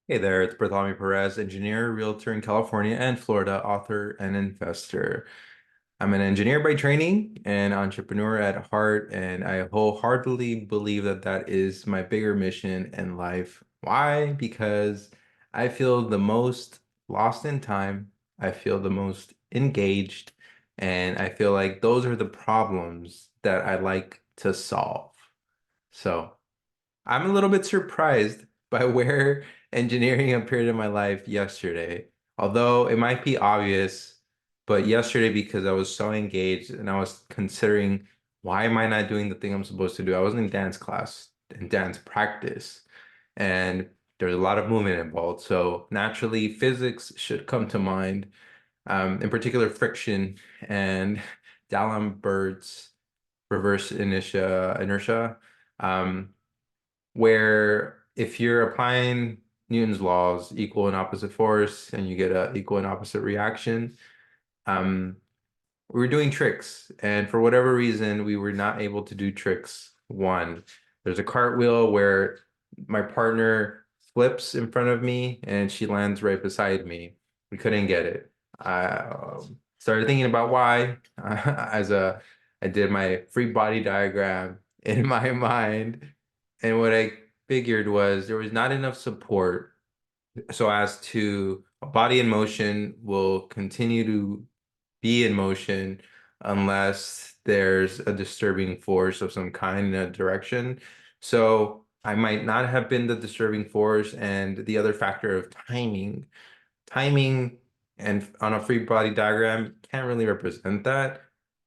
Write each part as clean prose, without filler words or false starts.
Hey there, it's Bartholomew Perez, engineer, realtor in California and Florida, author, and investor. I'm an engineer by training and entrepreneur at heart, and I wholeheartedly believe that that is my bigger mission in life. Why? Because I feel the most lost in time, I feel the most engaged, and I feel like those are the problems that I like to solve. So, I'm a little bit surprised by where engineering appeared in my life yesterday. Although it might be obvious, but yesterday because I was so engaged and I was considering why am I not doing the thing I'm supposed to do? I was in dance class and dance practice, and there's a lot of movement involved. So naturally, physics should come to mind, in particular friction and D'Alembert's reverse inertia. Um, where if you're applying Newton's laws, equal and opposite force, and you get a equal and opposite reaction, um, we were doing tricks, and for whatever reason, we were not able to do tricks one. There's a cartwheel where my partner flips in front of me, and she lands right beside me. We couldn't get it. I started thinking about why, as I did my free body diagram in my mind, and what I figured was there was not enough support so as to a body in motion will continue to be in motion unless there's a disturbing force of some kind in a direction. So I might not have been the disturbing force, and the other factor of timing. Timing and on a free body diagram can't really represent that.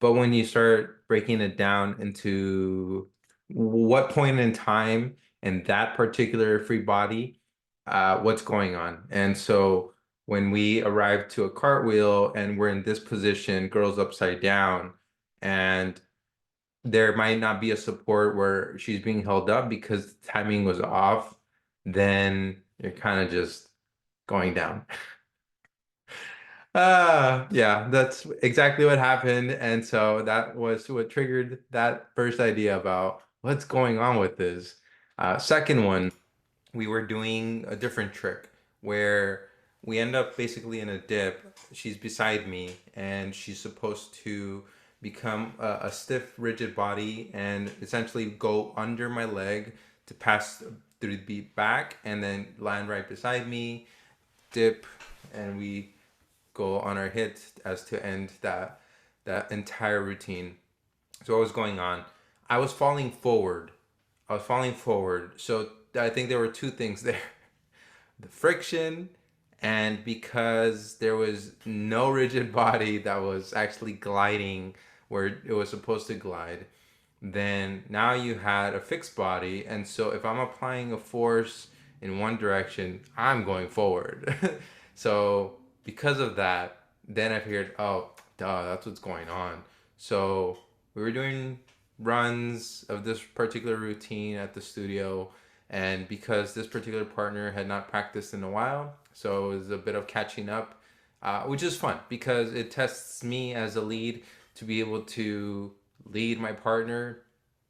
But when you start breaking it down into what point in time in that particular free body, what's going on. And so when we arrive to a cartwheel and we're in this position, girls upside down, and there might not be a support where she's being held up because the timing was off, then you're kind of just going down. Yeah, that's exactly what happened. And so that was what triggered that first idea about what's going on with this. Second one, we were doing a different trick where we end up basically in a dip. She's beside me and she's supposed to become a stiff, rigid body and essentially go under my leg to pass through the back and then land right beside me, dip, and we go on our hit as to end that entire routine. So what was going on? I was falling forward. I was falling forward. So I think there were two things there. The friction, and because there was no rigid body that was actually gliding where it was supposed to glide, then now you had a fixed body. And so if I'm applying a force in one direction, I'm going forward. So because of that, then I figured, oh, duh, that's what's going on. So we were doing runs of this particular routine at the studio. And because this particular partner had not practiced in a while, so it was a bit of catching up, which is fun because it tests me as a lead to be able to lead my partner,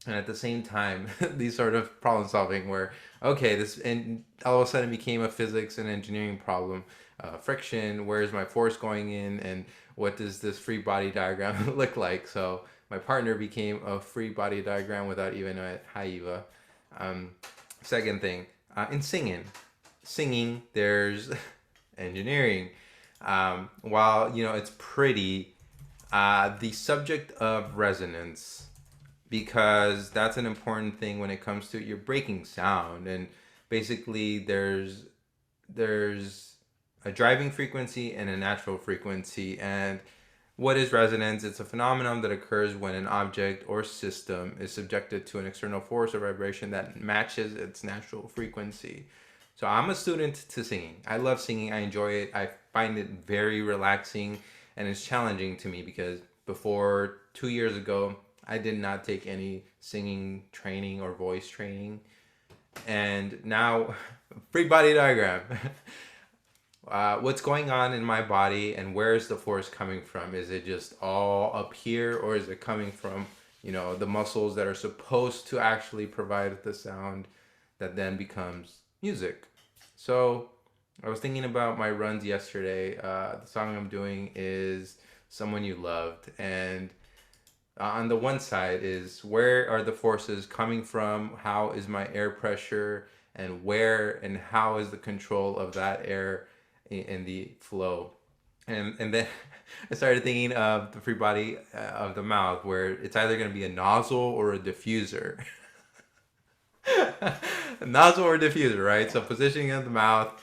and at the same time these sort of problem solving where okay, this and all of a sudden became a physics and engineering problem. Friction, where is my force going in, and what does this free body diagram look like? So my partner became a free body diagram without even a hi Eva. um, Second thing, in singing there's engineering. While it's pretty, the subject of resonance, because that's an important thing when it comes to your breaking sound. And basically there's a driving frequency and a natural frequency. And what is resonance? It's a phenomenon that occurs when an object or system is subjected to an external force or vibration that matches its natural frequency. So I'm a student to singing. I love singing. I enjoy it. I find it very relaxing, and it's challenging to me because before 2 years ago, I did not take any singing training or voice training. And now, free body diagram. What's going on in my body and where is the force coming from? Is it just all up here, or is it coming from, the muscles that are supposed to actually provide the sound that then becomes music? So I was thinking about my runs yesterday. The song I'm doing is Someone You Loved. And on the one side is where are the forces coming from? How is my air pressure? And where and how is the control of that air in the flow? And then I started thinking of the free body of the mouth, where it's either going to be a nozzle or a diffuser. Nozzle or diffuser, right? So positioning of the mouth,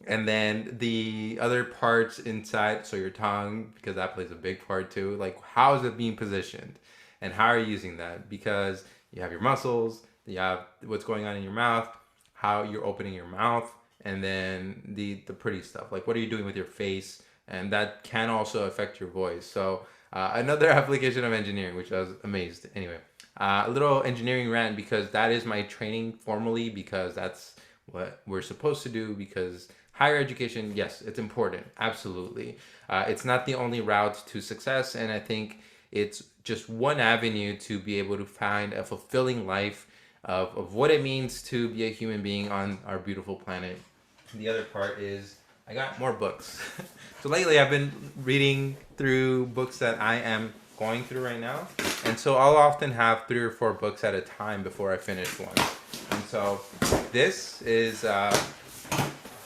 and then the other parts inside, so your tongue, because that plays a big part too. Like, how is it being positioned, and how are you using that? Because you have your muscles, you have what's going on in your mouth, how you're opening your mouth, and then the pretty stuff, like what are you doing with your face, and that can also affect your voice. So another application of engineering, which I was amazed. Anyway, a little engineering rant because that is my training formally, because that's what we're supposed to do. Because higher education, yes, it's important, absolutely. It's not the only route to success, and I think it's just one avenue to be able to find a fulfilling life of what it means to be a human being on our beautiful planet. The other part is I got more books. So lately I've been reading through books that I am going through right now. And so I'll often have 3 or 4 books at a time before I finish one. And so this is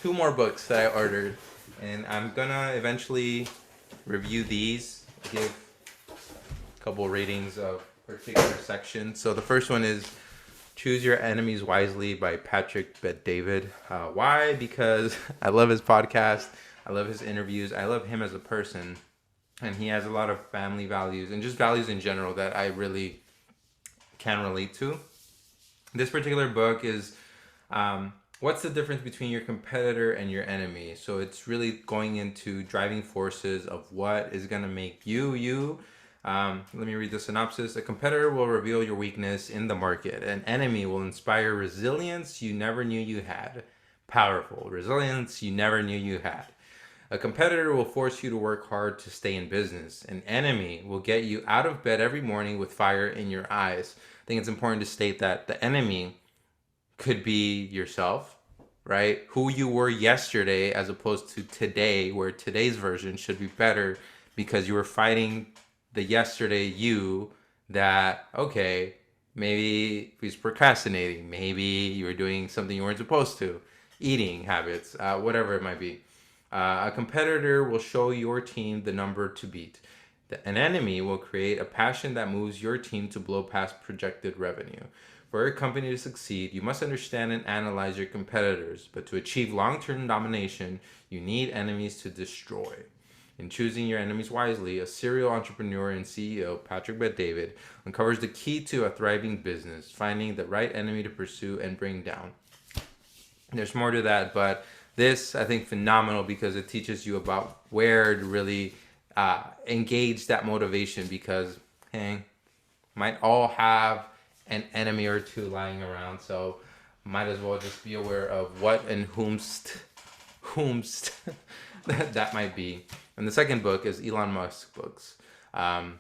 2 more books that I ordered. And I'm gonna eventually review these, give a couple ratings of particular sections. So the first one is Choose Your Enemies Wisely by Patrick Bet-David. Why? Because I love his podcast. I love his interviews. I love him as a person. And he has a lot of family values and just values in general that I really can relate to. This particular book is what's the difference between your competitor and your enemy? So it's really going into driving forces of what is going to make you, you. Let me read the synopsis. A competitor will reveal your weakness in the market. An enemy will inspire resilience you never knew you had. Powerful resilience you never knew you had. A competitor will force you to work hard to stay in business. An enemy will get you out of bed every morning with fire in your eyes. I think it's important to state that the enemy could be yourself, right? Who you were yesterday as opposed to today, where today's version should be better because you were fighting the yesterday you that, okay, maybe he's procrastinating, maybe you were doing something you weren't supposed to, eating habits, whatever it might be. A competitor will show your team the number to beat. An enemy will create a passion that moves your team to blow past projected revenue. For a company to succeed, you must understand and analyze your competitors, but to achieve long-term domination, you need enemies to destroy. In Choosing Your Enemies Wisely, a serial entrepreneur and CEO, Patrick Bet-David, uncovers the key to a thriving business, finding the right enemy to pursue and bring down. There's more to that, but this, I think, phenomenal because it teaches you about where to really engage that motivation, because, hey, might all have an enemy or two lying around, so might as well just be aware of what and whomst that might be. And the second book is Elon Musk books. I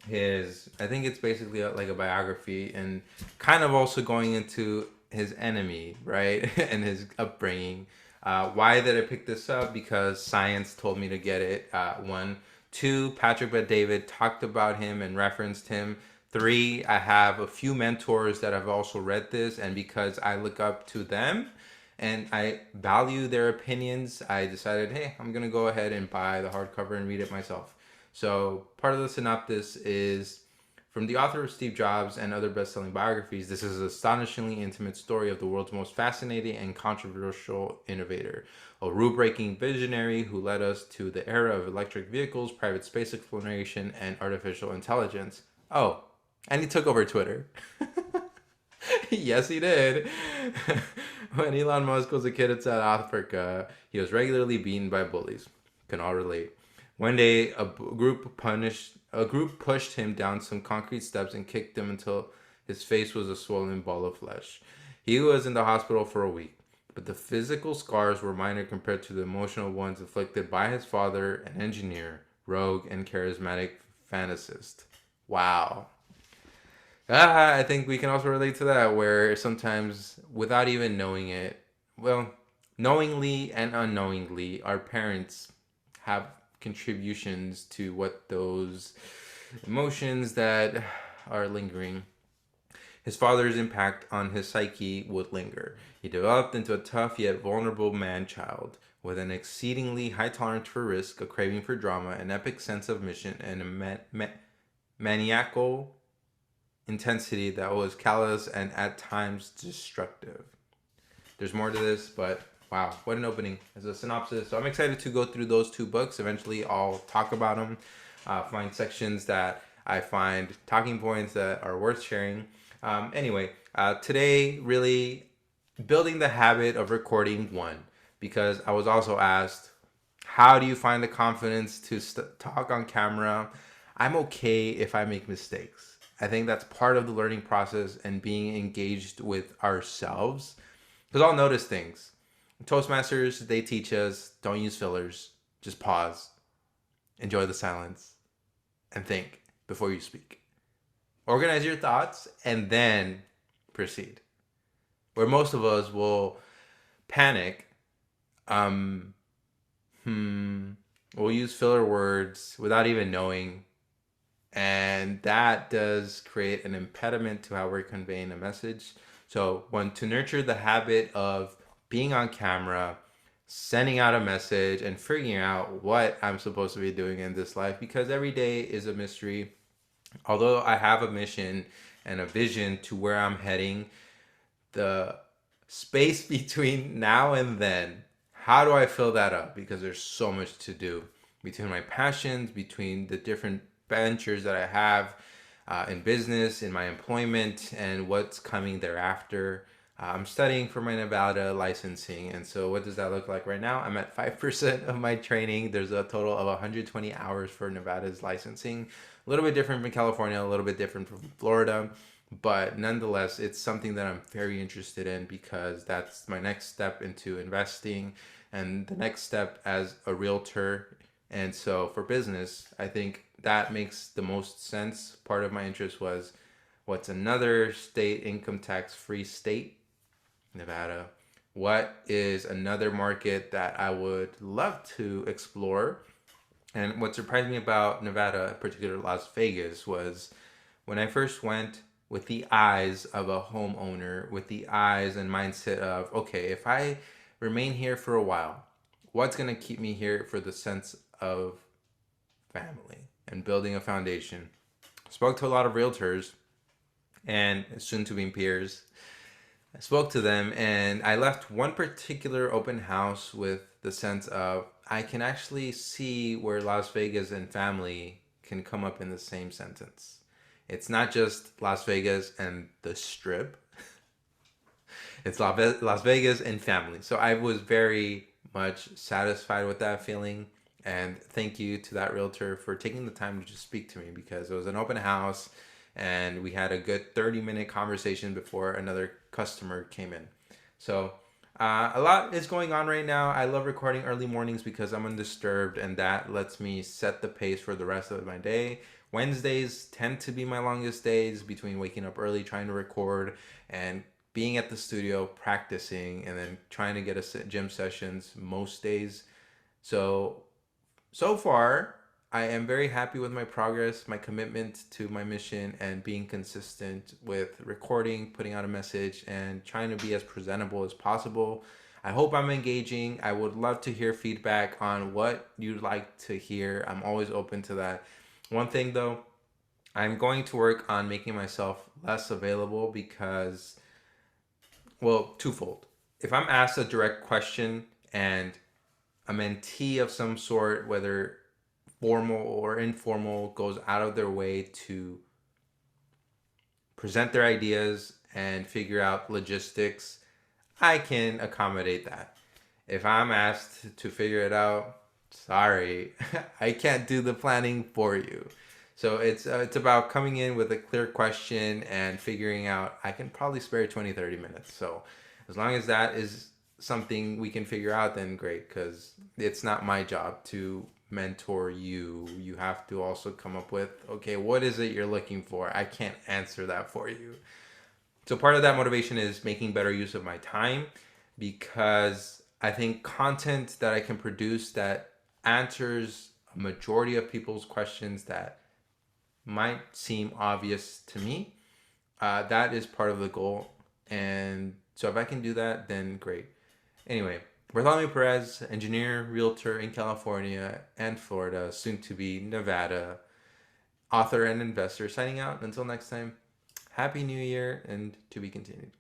think it's basically like a biography, and kind of also going into his enemy, right? And his upbringing. Why did I pick this up? Because science told me to get it. 1, 2, Patrick Bet-David talked about him and referenced him. 3, I have a few mentors that have also read this, and because I look up to them and I value their opinions, I decided, hey, I'm gonna go ahead and buy the hardcover and read it myself. So part of the synopsis is, from the author of Steve Jobs and other best-selling biographies, this is an astonishingly intimate story of the world's most fascinating and controversial innovator, a rule-breaking visionary who led us to the era of electric vehicles, private space exploration, and artificial intelligence. Oh, and he took over Twitter. Yes, he did. When Elon Musk was a kid in South Africa, he was regularly beaten by bullies. Can all relate. One day, a group pushed him down some concrete steps and kicked him until his face was a swollen ball of flesh. He was in the hospital for a week, but the physical scars were minor compared to the emotional ones inflicted by his father, an engineer, rogue, and charismatic fantasist. Wow. I think we can also relate to that, where sometimes, without even knowing it, well, knowingly and unknowingly, our parents have contributions to what those emotions that are lingering. His father's impact on his psyche would linger. He developed into a tough yet vulnerable man child with an exceedingly high tolerance for risk, a craving for drama, an epic sense of mission, and a maniacal intensity that was callous and at times destructive. There's more to this, but wow, what an opening as a synopsis. So I'm excited to go through those two books. Eventually, I'll talk about them, find sections that I find talking points that are worth sharing. Anyway, today, really building the habit of recording one, because I was also asked, how do you find the confidence to talk on camera? I'm okay if I make mistakes. I think that's part of the learning process and being engaged with ourselves. Because I'll notice things. Toastmasters, they teach us don't use fillers, just pause, enjoy the silence, and think before you speak. Organize your thoughts and then proceed. Where most of us will panic, um, we'll use filler words without even knowing, and that does create an impediment to how we're conveying a message. So, to nurture the habit of being on camera, sending out a message, and figuring out what I'm supposed to be doing in this life, because every day is a mystery. Although I have a mission and a vision to where I'm heading, the space between now and then, how do I fill that up? Because there's so much to do between my passions, between the different ventures that I have in business, in my employment, and what's coming thereafter. I'm studying for my Nevada licensing. And so, what does that look like right now? I'm at 5% of my training. There's a total of 120 hours for Nevada's licensing. A little bit different from California, a little bit different from Florida. But nonetheless, it's something that I'm very interested in because that's my next step into investing and the next step as a realtor. And so for business, I think that makes the most sense. Part of my interest was what's another state income tax free state? Nevada. What is another market that I would love to explore? And what surprised me about Nevada, in particular Las Vegas, was when I first went with the eyes of a homeowner, with the eyes and mindset of, okay, if I remain here for a while, what's going to keep me here for the sense of family and building a foundation? Spoke to a lot of realtors and soon to be peers. I spoke to them and I left one particular open house with the sense of I can actually see where Las Vegas and family can come up in the same sentence. It's not just Las Vegas and the strip. It's Las Vegas and family. So I was very much satisfied with that feeling. And thank you to that realtor for taking the time to just speak to me because it was an open house and we had a good 30-minute conversation before another customer came in. So a lot is going on right now. I love recording early mornings because I'm undisturbed and that lets me set the pace for the rest of my day. Wednesdays tend to be my longest days between waking up early, trying to record, and being at the studio, practicing, and then trying to get a gym sessions most days. So far, I am very happy with my progress, my commitment to my mission, and being consistent with recording, putting out a message, and trying to be as presentable as possible. I hope I'm engaging. I would love to hear feedback on what you'd like to hear. I'm always open to that. One thing though, I'm going to work on making myself less available because, well, twofold. If I'm asked a direct question and a mentee of some sort, whether formal or informal, goes out of their way to present their ideas and figure out logistics, I can accommodate that. If I'm asked to figure it out, sorry, I can't do the planning for you. So it's about coming in with a clear question and figuring out I can probably spare 20-30 minutes. So as long as that is something we can figure out, then great, because it's not my job to mentor you. You have to also come up with, okay, what is it you're looking for? I can't answer that for you. So part of that motivation is making better use of my time because I think content that I can produce that answers a majority of people's questions that might seem obvious to me, that is part of the goal. And so if I can do that, then great. Anyway, Bartholomew Perez, engineer, realtor in California and Florida, soon to be Nevada, author and investor, signing out. Until next time, Happy New Year and to be continued.